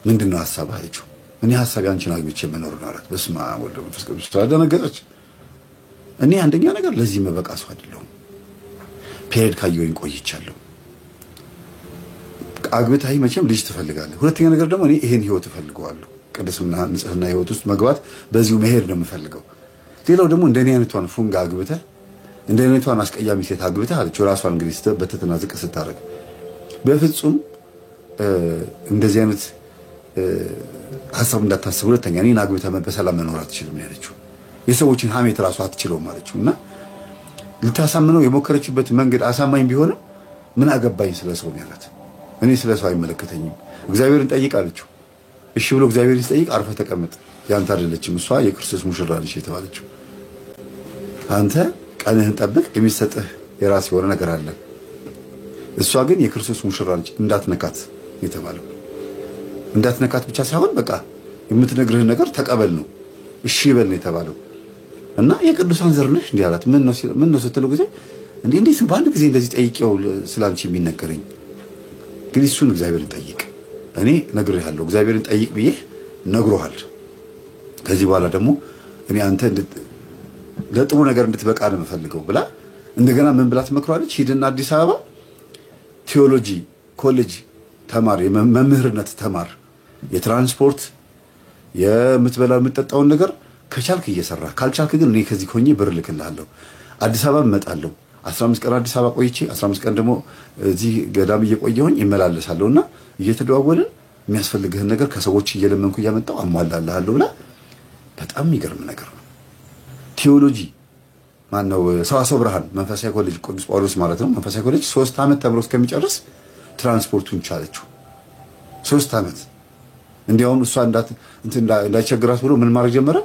ምንድነው ሐሳብ አለችው። እኔ ሐሳብ አንቺን አግብቼ መኖር ነው አላት። በስመ አብ ወወልድ ወመንፈስ ቅዱስ ተደነገጠች። እኔ አንደኛ ነገር ለዚህ መበቃ ሰው አይደለሁም። ፔሪድ ካየሁኝ ቆይቻለሁ። አግብተህ መቼም ልጅ ትፈልጋለህ። ሁለተኛ ነገር ደግሞ እኔ ይሄን ህይወት እፈልገዋለሁ። ቅድስና ንጽህና ህይወት ውስጥ መግባት በዚሁ መሄድ ነው የምፈልገው። ሌላው ደግሞ እንደኔ አይነቷን ፉንጋ አግብተህ እንደኔ አይነቷን አስቀያሚ ሴት አግብተህ አለችው። ራሷን እንግዲህ በትህትና ዝቅ ስታደርግ በፍጹም እንደዚህ አይነት ሐሳብ እንዳታስብ። ሁለተኛ እኔን አግብተህ በሰላም መኖር አትችልም ያለችው። የሰዎችን ሐሜት ራሱ አትችለውም አለችውና ልታሳምነው የሞከረችበት መንገድ አሳማኝ ቢሆንም ምን አገባኝ ስለሰው ነው ያላት። እኔ ስለሰው አይመለከተኝም፣ እግዚአብሔርን ጠይቅ አለችው። እሺ ብሎ እግዚአብሔርን ሲጠይቅ አርፈህ ተቀመጥ፣ ያንተ አይደለችም እሷ የክርስቶስ ሙሽራ ነች የተባለችው። አንተ ቀንህን ጠብቅ፣ የሚሰጥህ የራስ የሆነ ነገር አለ። እሷ ግን የክርስቶስ ሙሽራ ነች እንዳትነካት የተባለው። እንዳትነካት ብቻ ሳይሆን በቃ የምትነግርህን ነገር ተቀበል ነው፣ እሺ በል ነው የተባለው። እና የቅዱሳን ዘር ነሽ እንዲህ አላት። ምን ነው ስትለው ጊዜ እንዴት በአንድ ጊዜ እንደዚህ ጠይቄው ስላንቺ የሚነገረኝ? ግን እሱን እግዚአብሔርን ጠይቅ፣ እኔ ነግሬሃለሁ፣ እግዚአብሔርን ጠይቅ ብዬ ነግሮሃል። ከዚህ በኋላ ደግሞ እኔ አንተ ለጥሩ ነገር እንድትበቃ ነው የምፈልገው ብላ እንደገና ምን ብላ ትመክሯለች? ሂድና አዲስ አበባ ቴዎሎጂ ኮሌጅ ተማር፣ መምህርነት ተማር፣ የትራንስፖርት የምትበላው የምትጠጣውን ነገር ከቻልክ እየሰራ ካልቻልክ ግን እኔ ከዚህ ሆኜ ብር ልክልሃለሁ። አዲስ አበባ እመጣለሁ 15 ቀን አዲስ አበባ ቆይቼ 15 ቀን ደግሞ እዚህ ገዳም እየቆየሁኝ ይመላለሳለሁና እየተደዋወልን የሚያስፈልግህን ነገር ከሰዎች እየለመንኩ እያመጣሁ አሟላልሃለሁ ብላ በጣም የሚገርም ነገር ነው። ቴዎሎጂ ማነው ሰዋስወ ብርሃን መንፈሳዊ ኮሌጅ ቅዱስ ጳውሎስ ማለት ነው። መንፈሳዊ ኮሌጅ 3 ዓመት ተምሮ እስከሚጨርስ ትራንስፖርቱን ቻለችው። 3 ዓመት እንዲያውም እሷ እንዳይቸግራት ብሎ ምን ማድረግ ጀመረ?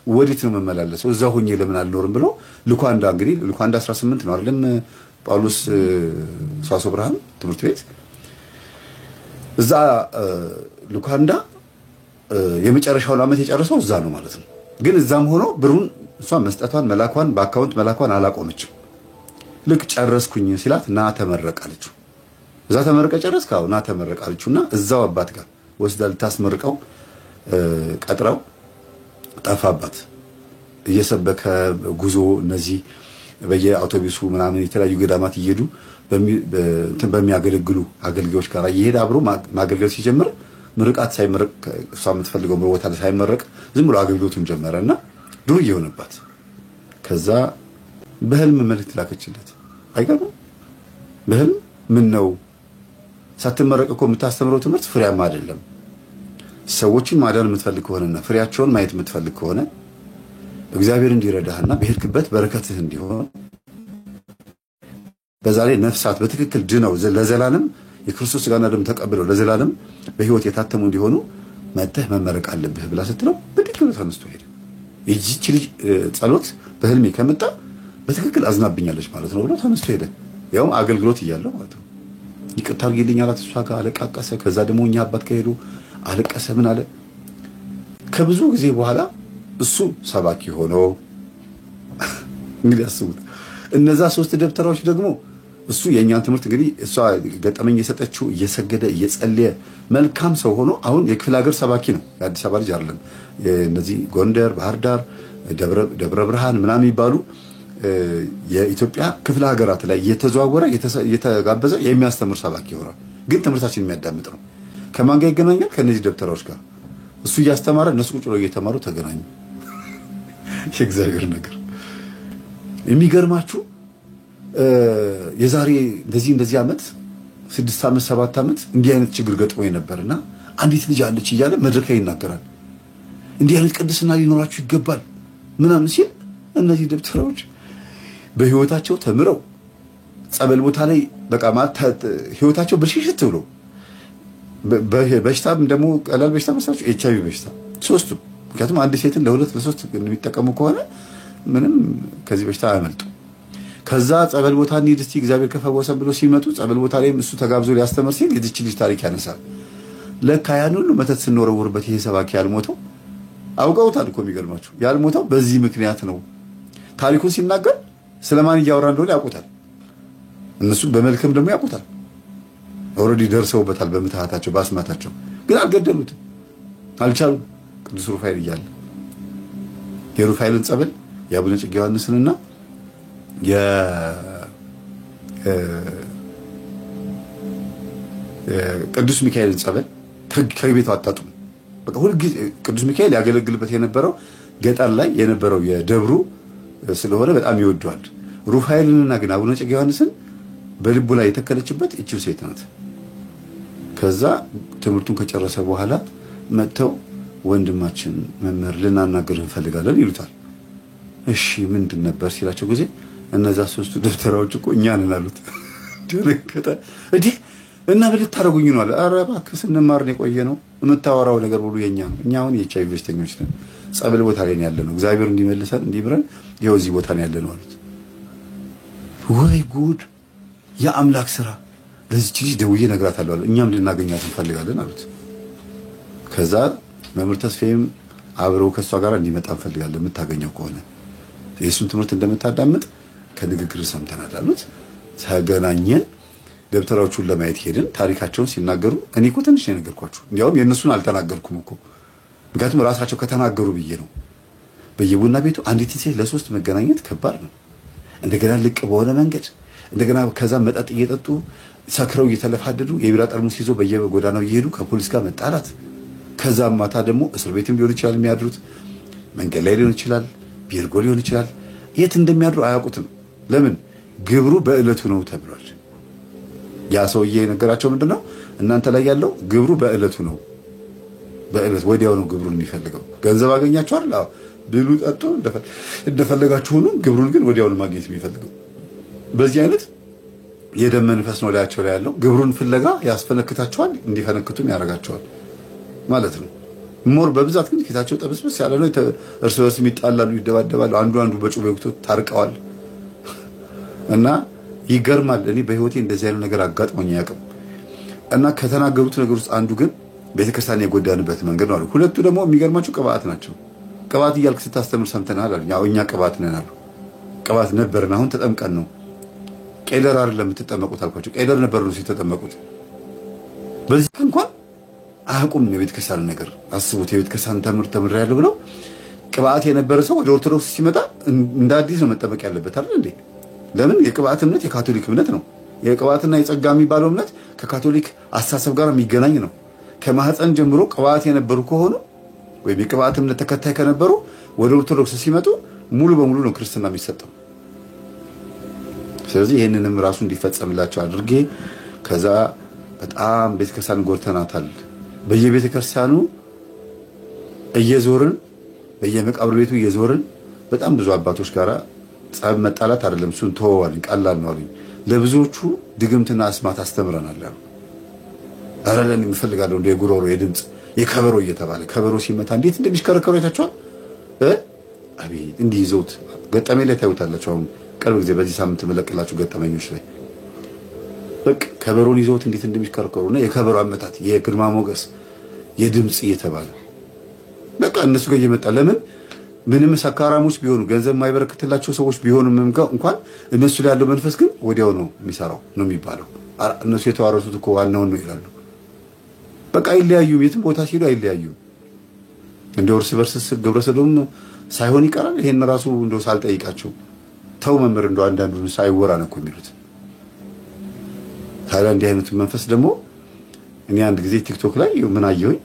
ወዴት ነው መመላለሰው? እዛ ሆኜ ለምን አልኖርም ብሎ ሉካንዳ 18 ነው አይደለም ጳውሎስ ሰዋስወ ብርሃን ትምህርት ቤት እዛ ሉካንዳ የመጨረሻውን ዓመት የጨረሰው እዛ ነው ማለት ነው። ግን እዛም ሆኖ ብሩን እሷ መስጠቷን መላኳን በአካውንት መላኳን አላቆመችም። ልክ ጨረስኩኝ ሲላት ና ተመረቃለች። እዛ ተመረቀ ጨረስካው ና ተመረቃለችና እዛው አባት ጋር ወስዳ ልታስመርቀው ቀጥራው ጠፋባት። እየሰበከ ጉዞ እነዚህ በየአውቶቡሱ ምናምን የተለያዩ ገዳማት እየሄዱ በሚያገለግሉ አገልጋዮች ጋር እየሄደ አብሮ ማገልገል ሲጀምር ምርቃት ሳይመረቅ እሷ የምትፈልገው ቦታ ላይ ሳይመረቅ ዝም ብሎ አገልግሎቱን ጀመረና ዱርዬ ሆነባት። ከዛ በህልም መልእክት ላከችለት። አይገርም? በህልም ምን ነው ሳትመረቅ እኮ የምታስተምረው ትምህርት ፍሬያማ አይደለም። ሰዎችን ማዳን የምትፈልግ ከሆነና ፍሬያቸውን ማየት የምትፈልግ ከሆነ እግዚአብሔር እንዲረዳህና በሄድክበት በረከትህ እንዲሆን በዛ ላይ ነፍሳት በትክክል ድነው ለዘላለም የክርስቶስ ሥጋና ደም ተቀብለው ለዘላለም በህይወት የታተሙ እንዲሆኑ መጥተህ መመረቅ አለብህ ብላ ስትለው በትክክል ተነስቶ ሄደ። የዚህች ልጅ ጸሎት በህልሜ ከመጣ በትክክል አዝናብኛለች ማለት ነው ብሎ ተነስቶ ሄደ። ያው አገልግሎት እያለው ማለት ነው። ይቅርታ አድርጊልኝ አላት። እሷ ጋር አለቃቀሰ። ከዛ ደግሞ እኛ አባት ከሄዱ አለቀሰ። ምን አለ? ከብዙ ጊዜ በኋላ እሱ ሰባኪ ሆኖ እንግዲህ አስቡት። እነዛ 3 ደብተራዎች ደግሞ እሱ የኛን ትምህርት እንግዲህ እሷ ገጠመኝ የሰጠችው እየሰገደ እየጸለየ መልካም ሰው ሆኖ አሁን የክፍለ ሀገር ሰባኪ ነው። የአዲስ አበባ ልጅ አይደለም። እነዚህ ጎንደር፣ ባህር ዳር፣ ደብረ ብርሃን ምናምን የሚባሉ የኢትዮጵያ ክፍለ ሀገራት ላይ እየተዘዋወረ እየተጋበዘ የሚያስተምር ሰባኪ ይሆናል። ግን ትምህርታችን የሚያዳምጥ ነው። ከማን ጋር ይገናኛል? ከነዚህ ደብተራዎች ጋር እሱ እያስተማረ እነሱ ቁጭ ብለው እየተማሩ ተገናኙ። የእግዚአብሔር ነገር የሚገርማችሁ የዛሬ እንደዚህ ዓመት 6 ዓመት 7 ዓመት እንዲህ አይነት ችግር ገጥሞኝ ነበርና አንዲት ልጅ አለች እያለ መድረክ ላይ ይናገራል። እንዲህ አይነት ቅድስና ሊኖራችሁ ይገባል ምናምን ሲል እነዚህ ደብተራዎች በህይወታቸው ተምረው ጸበል ቦታ ላይ በቃ ማለት ህይወታቸው ብልሽሽት ብሎ በሽታም ደግሞ ቀላል በሽታ መሳቸው ኤችአይቪ በሽታ ሶስቱም። ምክንያቱም አንድ ሴትን ለሁለት ለሶስት የሚጠቀሙ ከሆነ ምንም ከዚህ በሽታ አያመልጡ። ከዛ ጸበል ቦታ እንሂድ እስቲ እግዚአብሔር ከፈወሰን ብሎ ሲመጡ ጸበል ቦታ ላይም እሱ ተጋብዞ ሊያስተምር ሲል የዚች ልጅ ታሪክ ያነሳል። ለካ ያን ሁሉ መተት ስንወረውርበት ይሄ ሰባኪ ያልሞተው አውቀውታል እኮ። የሚገርማችሁ ያልሞተው በዚህ ምክንያት ነው። ታሪኩን ሲናገር ስለማን እያወራ እንደሆነ ያውቁታል። እነሱ በመልክም ደግሞ ያውቁታል። ኦልሬዲ ደርሰውበታል በምትሃታቸው በአስማታቸው። ግን አልገደሉትም፣ አልቻሉም። ቅዱስ ሩፋኤል እያለ የሩፋኤልን ጸበል የአቡነ እጨጌ ዮሐንስንና የቅዱስ ሚካኤልን ጸበል ከቤቱ አጣጡም። በቃ ሁልጊዜ ቅዱስ ሚካኤል ያገለግልበት የነበረው ገጠር ላይ የነበረው የደብሩ ስለሆነ በጣም ይወደዋል። ሩፋኤልንና ግን አቡነ እጨጌ ዮሐንስን በልቡ ላይ የተከለችበት እቺው ሴት ናት። ከዛ ትምህርቱን ከጨረሰ በኋላ መጥተው ወንድማችን መምህር ልናናገር እንፈልጋለን ይሉታል። እሺ ምንድን ነበር ሲላቸው ጊዜ እነዛ 3 ደብተራዎች እኮ እኛ ነን አሉት። ደነገጠ። እንዴ እና ምን ልታረጉኝ ነው አለ። ኧረ እባክህ ስንማር ነው የቆየ ነው፣ የምታወራው ነገር ሁሉ የኛ ነው። እኛ አሁን የኤችአይቪ በሽተኞች ነን፣ ጸበል ቦታ ላይ ነው ያለነው፣ እግዚአብሔር እንዲመልሰን እንዲምረን ይኸው እዚህ ቦታ ነው ያለነው አሉት። ወይ ጉድ! የአምላክ ስራ። ለዚች ልጅ ደውዬ እነግራታለሁ አለ። እኛም ልናገኛት እንፈልጋለን አሉት። ከዛ መምህር ተስፋዬም አብረው ከሷ ጋር እንዲመጣ እንፈልጋለን የምታገኘው ከሆነ የእሱን ትምህርት እንደምታዳምጥ ከንግግር ሰምተናል አሉት። ተገናኘን። ደብተራዎቹን ለማየት ሄድን። ታሪካቸውን ሲናገሩ እኔ እኮ ትንሽ ነው የነገርኳችሁ። እንዲያውም የእነሱን አልተናገርኩም እኮ ምክንያቱም ራሳቸው ከተናገሩ ብዬ ነው። በየቡና ቤቱ አንዲት ሴት ለ3 መገናኘት ከባድ ነው። እንደገና ልቅ በሆነ መንገድ እንደገና ከዛ መጠጥ እየጠጡ ሰክረው እየተለፋደዱ የቢራ ጠርሙስ ይዞ በየጎዳናው እየሄዱ ከፖሊስ ጋር መጣላት። ከዛ ማታ ደግሞ እስር ቤትም ሊሆን ይችላል የሚያድሩት፣ መንገድ ላይ ሊሆን ይችላል፣ ቢርጎ ሊሆን ይችላል። የት እንደሚያድሩ አያውቁትም። ለምን? ግብሩ በእለቱ ነው ተብሏል። ያ ሰውዬ የነገራቸው ምንድነው? እናንተ ላይ ያለው ግብሩ በእለቱ ነው። በእለት ወዲያው ነው ግብሩን የሚፈልገው። ገንዘብ አገኛችሁ አይደል? አዎ ብሉ ጠጡ እንደፈለጋችሁ ሁሉ፣ ግብሩን ግን ወዲያው ነው ማግኘት የሚፈልገው። በዚህ አይነት የደም መንፈስ ነው ላያቸው ላይ ያለው። ግብሩን ፍለጋ ያስፈነክታቸዋል፣ እንዲፈነክቱም ያደርጋቸዋል ማለት ነው። ሞር በብዛት ግን ፊታቸው ጠብስብስ ያለ ነው። እርስ በርስ የሚጣላሉ፣ ይደባደባሉ። አንዱ በጩቤ ወቅቶ ታርቀዋል። እና ይገርማል። እኔ በህይወቴ እንደዚህ አይነት ነገር አጋጥሞኝ አያውቅም። እና ከተናገሩት ነገር ውስጥ አንዱ ግን ቤተክርስቲያን የጎዳንበት መንገድ ነው አሉ። ሁለቱ ደግሞ የሚገርማቸው ቅባት ናቸው። ቅባት እያልክ ስታስተምር ሰምተናል አሉ። ያው እኛ ቅባት ነን አሉ። ቅባት ነበርን፣ አሁን ተጠምቀን ነው። ቄደር አይደለም የምትጠመቁት አልኳቸው። ቄደር ነበር ነው ሲተጠመቁት። በዚህ እንኳን አያውቁም የቤተክርስቲያን ነገር። አስቡት፣ የቤተክርስቲያን ተምሬያለሁ ብለው ቅባት የነበረ ሰው ወደ ኦርቶዶክስ ሲመጣ እንደ አዲስ ነው መጠመቅ ያለበት አይደል እንዴ? ለምን? የቅባት እምነት የካቶሊክ እምነት ነው። የቅባትና የጸጋ የሚባለው እምነት ከካቶሊክ አስተሳሰብ ጋር የሚገናኝ ነው። ከማህፀን ጀምሮ ቅባት የነበሩ ከሆኑ ወይም የቅባት እምነት ተከታይ ከነበሩ ወደ ኦርቶዶክስ ሲመጡ ሙሉ በሙሉ ነው ክርስትና የሚሰጠው። ስለዚህ ይሄንንም ራሱ እንዲፈጸምላቸው አድርጌ ከዛ በጣም ቤተክርስቲያን ጎርተናታል። በየቤተክርስቲያኑ እየዞርን በየመቃብር ቤቱ እየዞርን በጣም ብዙ አባቶች ጋራ ጸብ መጣላት አይደለም፣ እሱን ተወዋል፣ ቀላል ነው አሉኝ። ለብዙዎቹ ድግምትና አስማት አስተምረናል አሉ። ኧረ ለኔ የምፈልጋለሁ እንደ የጉሮሮ የድምጽ የከበሮ እየተባለ ከበሮ ሲመታ እንዴት እንደሚሽከረከሩ አይታችኋል? አቤት እንዲህ ይዘውት ገጠመኝ ላይ ታዩታላችሁ። አሁን ቅርብ ጊዜ በዚህ ሳምንት መለቅላችሁ ገጠመኞች ላይ በቃ ከበሮን ይዘውት እንዴት እንደሚሽከረከሩና የከበሮ አመታት የግርማ ሞገስ የድምጽ እየተባለ በቃ እነሱ ጋር እየመጣ ለምን ምንም ሰካራሞች ቢሆኑ ገንዘብ የማይበረክትላቸው ሰዎች ቢሆኑ እንኳን እነሱ ላይ ያለው መንፈስ ግን ወዲያው ነው የሚሰራው ነው የሚባለው። እነሱ የተዋረሱት እኮ ዋናውን ነው ይላሉ። በቃ አይለያዩም። የትም ቦታ ሲሉ አይለያዩም። እንደው እርስ በርስ ግብረ ሰዶም ሳይሆን ይቀራል። ይሄን ራሱ እንደው ሳልጠይቃቸው ተው መምህር እንደው አንዳንዱን ሳይወራ ነው እኮ የሚሉት። ታዲያ እንዲህ አይነቱ መንፈስ ደግሞ እኔ አንድ ጊዜ ቲክቶክ ላይ ምን አየሁኝ፣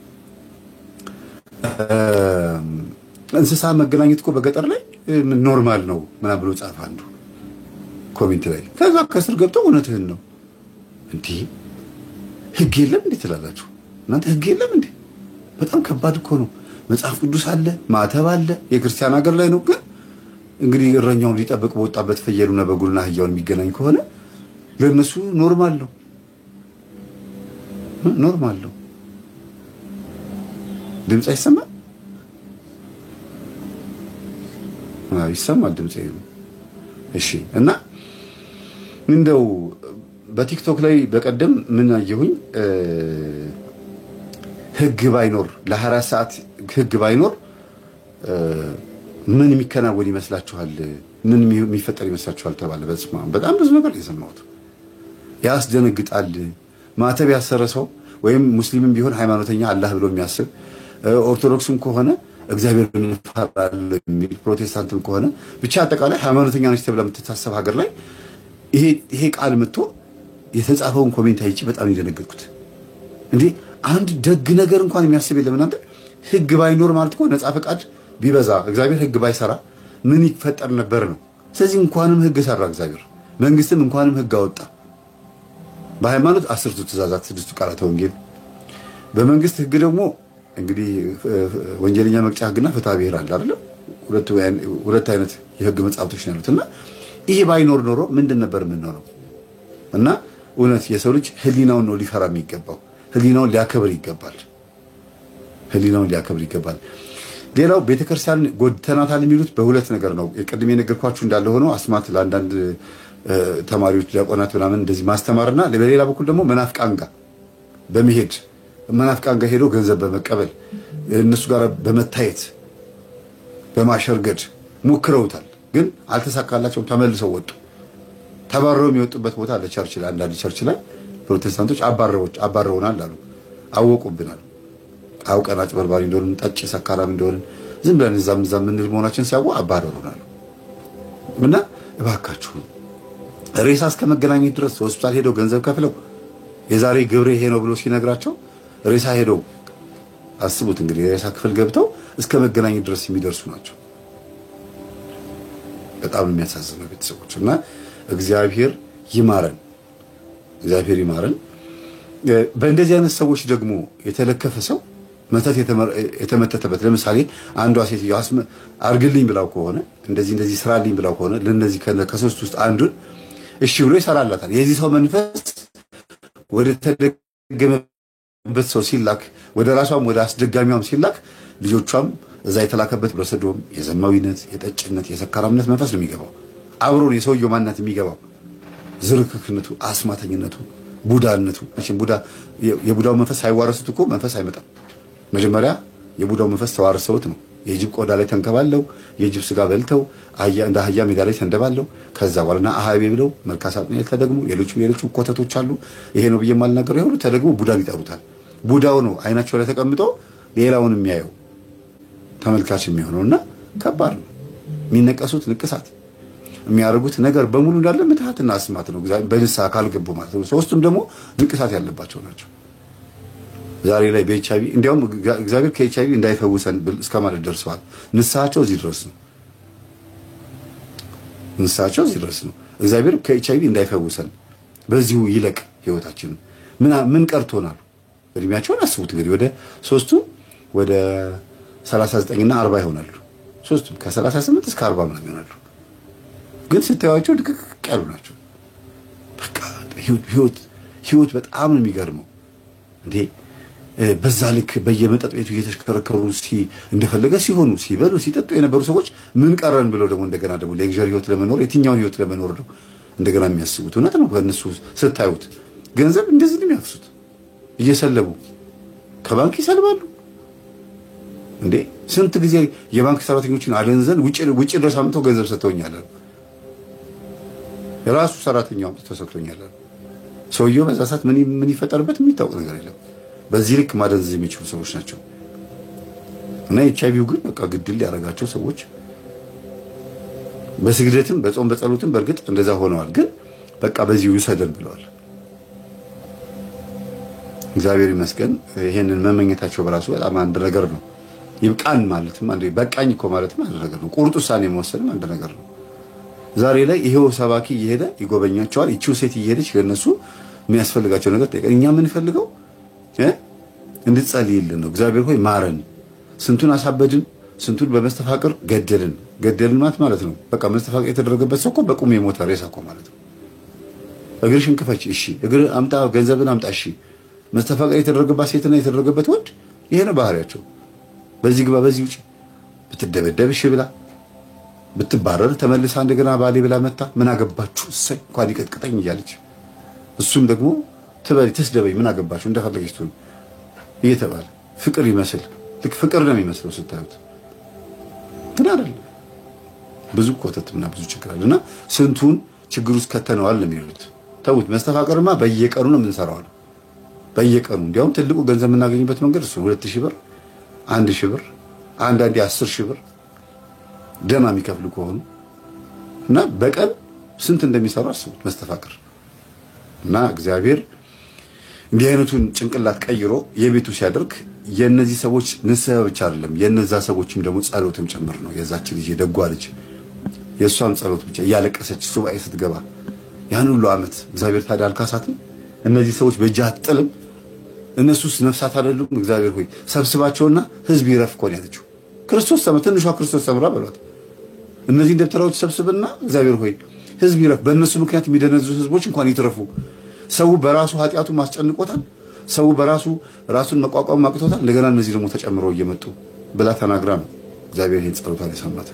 እንስሳ መገናኘት እኮ በገጠር ላይ ኖርማል ነው ምናምን ብሎ ጻፈ አንዱ ኮሜንት ላይ። ከዛ ከስር ገብተው እውነትህን ነው እንዴ ህግ የለም እንዴ ትላላችሁ እናንተ? ህግ የለም እንዴ? በጣም ከባድ እኮ ነው። መጽሐፍ ቅዱስ አለ፣ ማተብ አለ፣ የክርስቲያን ሀገር ላይ ነው። ግን እንግዲህ እረኛውን ሊጠብቅ በወጣበት ፍየሉና በጉና አህያውን የሚገናኝ ከሆነ ለነሱ ኖርማል ነው፣ ኖርማል ነው። ድምጽ አይሰማም? ይሰማል ድምጽ። እሺ። እና እንደው በቲክቶክ ላይ በቀደም ምን አየሁኝ፣ ህግ ባይኖር ለ24 ሰዓት ህግ ባይኖር ምን የሚከናወን ይመስላችኋል? ምን የሚፈጠር ይመስላችኋል ተባለ። በጣም ብዙ ነገር የሰማሁት ያስደነግጣል። ማተብ ያሰረ ሰው ወይም ሙስሊምም ቢሆን ሃይማኖተኛ አላህ ብሎ የሚያስብ ኦርቶዶክስም ከሆነ እግዚአብሔርን ይፈራል የሚል ፕሮቴስታንትም ከሆነ ብቻ አጠቃላይ ሃይማኖተኛ ነች ተብላ የምትታሰብ ሀገር ላይ ይሄ ቃል መጥቶ የተጻፈውን ኮሜንት አይቼ በጣም የደነገጥኩት። እንዴ አንድ ደግ ነገር እንኳን የሚያስብ የለም እናንተ። ህግ ባይኖር ማለት እኮ ነፃ ፈቃድ ቢበዛ እግዚአብሔር ህግ ባይሰራ ምን ይፈጠር ነበር ነው። ስለዚህ እንኳንም ህግ ሰራ እግዚአብሔር፣ መንግስትም እንኳንም ህግ አወጣ። በሃይማኖት 10ቱ ትእዛዛት 6ቱ ቃላተ ወንጌል፣ በመንግስት ህግ ደግሞ እንግዲህ ወንጀለኛ መቅጫ ህግና ፍትሐ ብሔር አለ አይደል? ሁለት አይነት የህግ መጻሕፍቶች ነው ያሉትና ይሄ ባይኖር ኖሮ ምንድን ነበር የምንሆነው? እና እውነት የሰው ልጅ ህሊናውን ነው ሊፈራ የሚገባው። ህሊናውን ሊያከብር ይገባል። ህሊናውን ሊያከብር ይገባል። ሌላው ቤተክርስቲያን ጎድተናታል የሚሉት በሁለት ነገር ነው። ቅድም የነገርኳችሁ እንዳለ ሆኖ አስማት ለአንዳንድ ተማሪዎች ዲያቆናት ምናምን እንደዚህ ማስተማርና በሌላ በኩል ደግሞ መናፍቃን ጋር በመሄድ መናፍቃን ጋር ሄዶ ገንዘብ በመቀበል እነሱ ጋር በመታየት በማሸርገድ ሞክረውታል። ግን አልተሳካላቸውም። ተመልሰው ወጡ። ተባረው የሚወጡበት ቦታ አለ። ቸርች ላይ አንዳንድ ቸርች ላይ ፕሮቴስታንቶች አባረውናል አሉ። አወቁብናል። አውቀን አጭበርባሪ እንደሆንን ጠጭ ሰካራም እንደሆንን ዝም ብለን እዛም ምን መሆናችን ሲያውቁ አባረሩናል። እና እባካችሁ ሬሳ እስከ መገናኘት ድረስ ሆስፒታል ሄደው ገንዘብ ከፍለው የዛሬ ግብሬ ይሄ ነው ብሎ ሲነግራቸው ሬሳ ሄደው አስቡት እንግዲህ ሬሳ ክፍል ገብተው እስከ መገናኘት ድረስ የሚደርሱ ናቸው። በጣም የሚያሳዝኑ ቤተሰቦች። እና እግዚአብሔር ይማረን፣ እግዚአብሔር ይማረን። በእንደዚህ አይነት ሰዎች ደግሞ የተለከፈ ሰው መተት የተመተተበት ለምሳሌ አንዷ ሴትዮ አርግልኝ ብላው ከሆነ እንደዚህ ስራልኝ ብላው ከሆነ ለነዚህ ከሶስት ውስጥ አንዱን እሺ ብሎ ይሰራላታል። የዚህ ሰው መንፈስ ወደ ተደገመበት ሰው ሲላክ ወደ ራሷም ወደ አስደጋሚዋም ሲላክ ልጆቿም እዛ የተላከበት በሰዶም የዘማዊነት፣ የጠጭነት፣ የሰካራምነት መንፈስ ነው የሚገባው። አብሮን የሰውየው ማንነት የሚገባው ዝርክክነቱ፣ አስማተኝነቱ፣ ቡዳነቱ። እሺ ቡዳ የቡዳው መንፈስ ሳይዋረሱት እኮ መንፈስ አይመጣም። መጀመሪያ የቡዳው መንፈስ ተዋርሰውት ነው የጅብ ቆዳ ላይ ተንከባለው የጅብ ስጋ በልተው እንደ አህያ ሜዳ ላይ ተንደባለው ከዛ በኋላና አሃቤ ብለው መልካሳጥኔል ተደግሞ ሌሎቹ ኮተቶች አሉ። ይሄ ነው ብዬ ማልናገር ይሁን ተደግሞ ቡዳን ይጠሩታል። ቡዳው ነው አይናቸው ላይ ተቀምጦ ሌላውን የሚያየው ተመልካች የሚሆነውና ከባድ ነው። የሚነቀሱት ንቅሳት የሚያደርጉት ነገር በሙሉ እንዳለ ምትሃትና አስማት ነው። በንስሐ ካልገቡ ማለት ነው። ሶስቱም ደግሞ ንቅሳት ያለባቸው ናቸው። ዛሬ ላይ በኤችአይቪ እንዲያውም እግዚአብሔር ከኤችአይቪ እንዳይፈውሰን እስከማለት ደርሰዋል። ንስሐቸው እዚህ ድረስ ነው። ንስሐቸው እዚህ ድረስ ነው። እግዚአብሔር ከኤችአይቪ እንዳይፈውሰን በዚሁ ይለቅ ህይወታችን። ምን ቀርቶናል? እድሜያቸውን አስቡት እንግዲህ ወደ ሶስቱ ወደ 39 እና 40 ይሆናሉ። ሶስቱም ከ38 እስከ 40 ምናምን ይሆናሉ። ግን ስታዩዋቸው ድቅቅ ያሉ ናቸው። ህይወት በጣም ነው የሚገርመው እንዴ በዛ ልክ በየመጠጥ ቤቱ እየተሽከረከሩ እንደፈለገ ሲሆኑ ሲበሉ ሲጠጡ የነበሩ ሰዎች ምን ቀረን ብለው ደግሞ እንደገና ደግሞ ሌክዠሪ ህይወት ለመኖር የትኛውን ህይወት ለመኖር ነው እንደገና የሚያስቡት እውነት ነው በእነሱ ስታዩት ገንዘብ እንደዚህ ነው የሚያፍሱት እየሰለቡ ከባንክ ይሰልባሉ እንዴ ስንት ጊዜ የባንክ ሰራተኞችን አደንዘን ውጪ ድረስ አምጥተው ገንዘብ ሰጥተውኛል የራሱ ሰራተኛው ተሰጥቶኛል ሰውየው በዛ ሰዓት ምን ይፈጠርበት የሚታወቅ ነገር የለም በዚህ ልክ ማደንዘዝ የሚችሉ ሰዎች ናቸው እና ኤችአይቪው ግን በቃ ግድል ያደረጋቸው ሰዎች በስግደትም በጾም በጸሎትም በርግጥ እንደዛ ሆነዋል ግን በቃ በዚህ ይሰደን ብለዋል እግዚአብሔር ይመስገን ይሄንን መመኘታቸው በራሱ በጣም አንድ ነገር ነው ይብቃን ማለትም አንድ በቃኝ እኮ ማለትም አንድ ነገር ነው ቁርጥ ውሳኔ መወሰንም አንድ ነገር ነው ዛሬ ላይ ይሄው ሰባኪ እየሄደ ይጎበኛቸዋል እቺው ሴት እየሄደች ለነሱ የሚያስፈልጋቸው ነገር ጠይቀን እኛ ምን ፈልገው እንድጸልይልን ነው እግዚአብሔር ሆይ ማረን ስንቱን አሳበድን ስንቱን በመስተፋቅር ገደልን ማለት ነው በቃ መስተፋቅር የተደረገበት ሰው እኮ በቁም የሞተ ሬሳ እኮ ማለት ነው እግርሽን ክፈች እሺ እግር አምጣ ገንዘብን አምጣ እሺ መስተፋቅር የተደረገበት ሴትና የተደረገበት ወንድ ይሄ ነው ባህሪያቸው በዚህ ግባ በዚህ ውጪ ብትደበደብ እሺ ብላ ብትባረር ተመልሳ እንደገና ባሌ ብላ መጣ ምን አገባችሁ እሰይ እንኳን ይቀጥቅጠኝ እያለች እሱም ደግሞ ተስደበኝ ምን አገባችሁ እንደፈለገች ትሁን እየተባለ ፍቅር ይመስል ልክ ፍቅር ነው የሚመስለው ስታዩት ግን አይደል ብዙ ኮተትና ብዙ ችግር አለና ስንቱን ችግር ውስጥ ከተነዋል ነው የሚሉት ተውት መስተፋቅርማ በየቀኑ ነው የምንሰራው በየቀኑ እንዲያውም ትልቁ ገንዘብ የምናገኝበት መንገድ እሱ 2000 ብር 1000 ብር አንዳንዴ 10000 ብር ደማ የሚከፍሉ ከሆኑ እና በቀን ስንት እንደሚሰራ አስቡት መስተፋቅር እና እግዚአብሔር እንዲህ አይነቱን ጭንቅላት ቀይሮ የቤቱ ሲያደርግ የነዚህ ሰዎች ንስሐ ብቻ አይደለም የነዛ ሰዎችም ደግሞ ጸሎትም ጭምር ነው የዛች ልጅ የደጓ ልጅ የሷም ጸሎት ብቻ ያለቀሰች ሱባኤ ስትገባ ያን ሁሉ አመት እግዚአብሔር ታዲያ አልካሳትም እነዚህ ሰዎች በእጅ አጥልም እነሱስ ነፍሳት አይደሉም እግዚአብሔር ሆይ ሰብስባቸውና ህዝብ ይረፍ ኮን ያለችው ክርስቶስ ትንሿ ክርስቶስ ሰምራ በሏት እነዚህ ደብተራዎች ሰብስብና እግዚአብሔር ሆይ ህዝብ ይረፍ በእነሱ ምክንያት የሚደነዙ ህዝቦች እንኳን ይተረፉ ሰው በራሱ ኃጢያቱ ማስጨንቆታል ሰው በራሱ ራሱን መቋቋም ማቅቶታል እንደገና እነዚህ ደግሞ ተጨምረው እየመጡ ብላ ተናግራ ነው እግዚአብሔር ይህን ጸሎቷን የሰማት